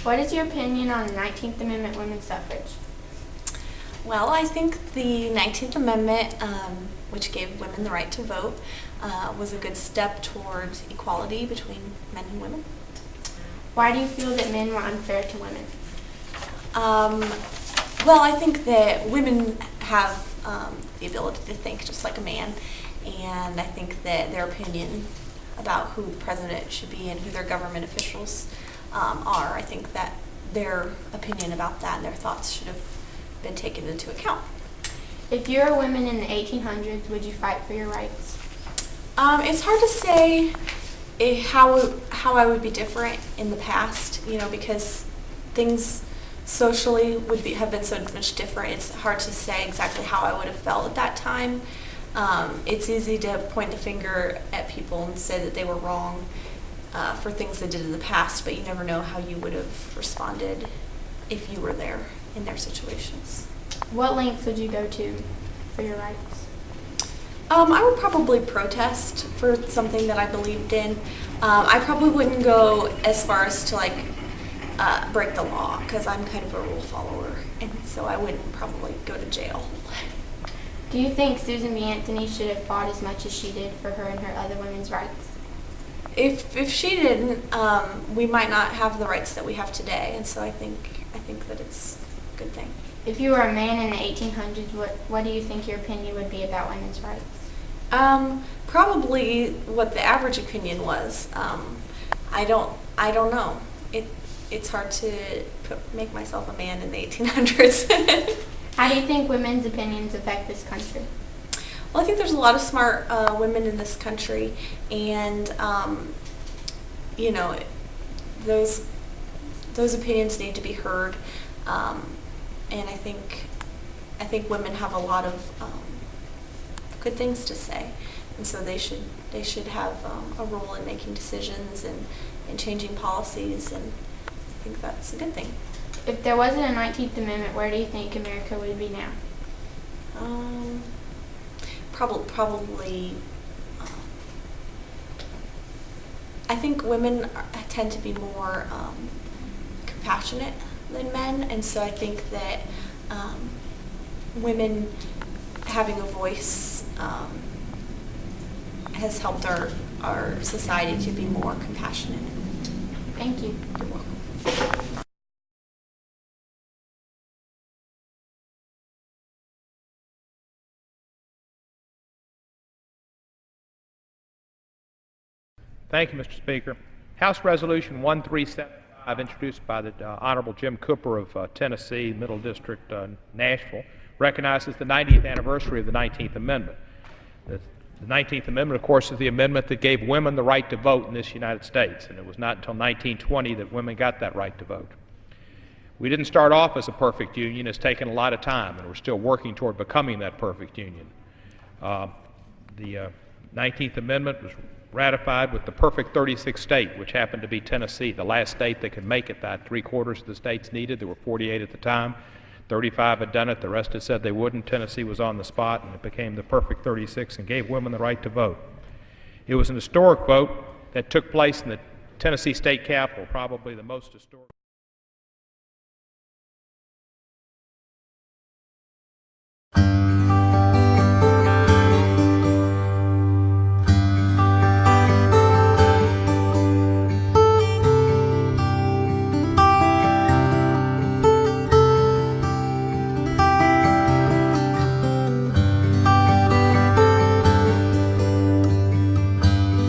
What is your opinion on the 19th Amendment women's suffrage? Well, I think the 19th Amendment, which gave women the right to vote, was a good step towards equality between men and women. Why do you feel that men were unfair to women? Well, I think that women have the ability to think just like a man, and I think that their opinion about who the president should be and who their government officials are, I think that their opinion about that and their thoughts should have been taken into account. If you were a woman in the 1800s, would you fight for your rights? It's hard to say how I would be different in the past, because things socially have been so much different. It's hard to say exactly how I would have felt at that time. It's easy to point the finger at people and say that they were wrong for things they did in the past, but you never know how you would have responded if you were there in their situations. What lengths would you go to for your rights? I would probably protest for something that I believed in. I probably wouldn't go as far as to break the law, because I'm kind of a rule follower, and so I wouldn't probably go to jail. Do you think Susan B. Anthony should have fought as much as she did for her and her other women's rights? If she didn't, we might not have the rights that we have today, and so I think that it's a good thing. If you were a man in the 1800s, what do you think your opinion would be about women's rights? Probably what the average opinion was. I don't know. It's hard to make myself a man in the 1800s. How do you think women's opinions affect this country? Well, I think there's a lot of smart women in this country, and those opinions need to be heard. And I think women have a lot of good things to say, and so they should have a role in making decisions and changing policies, and I think that's a good thing. If there wasn't a 19th Amendment, where do you think America would be now? Probably. I think women tend to be more compassionate than men, and so I think that women having a voice has helped our society to be more compassionate. Thank you. You're welcome. Thank you, Mr. Speaker. House Resolution 1375, introduced by the Honorable Jim Cooper of Tennessee, Middle District, Nashville, recognizes the 90th anniversary of the 19th Amendment. The 19th Amendment, of course, is the amendment that gave women the right to vote in this United States, and it was not until 1920 that women got that right to vote. We didn't start off as a perfect union. It's taken a lot of time, and we're still working toward becoming that perfect union. The 19th Amendment was ratified with the perfect 36th state, which happened to be Tennessee, the last state that could make it. That 3/4 of the states needed. There were 48 at the time. 35 had done it. The rest had said they wouldn't. Tennessee was on the spot, and it became the perfect 36 and gave women the right to vote. It was an historic vote that took place in the Tennessee state capitol, probably the most historic.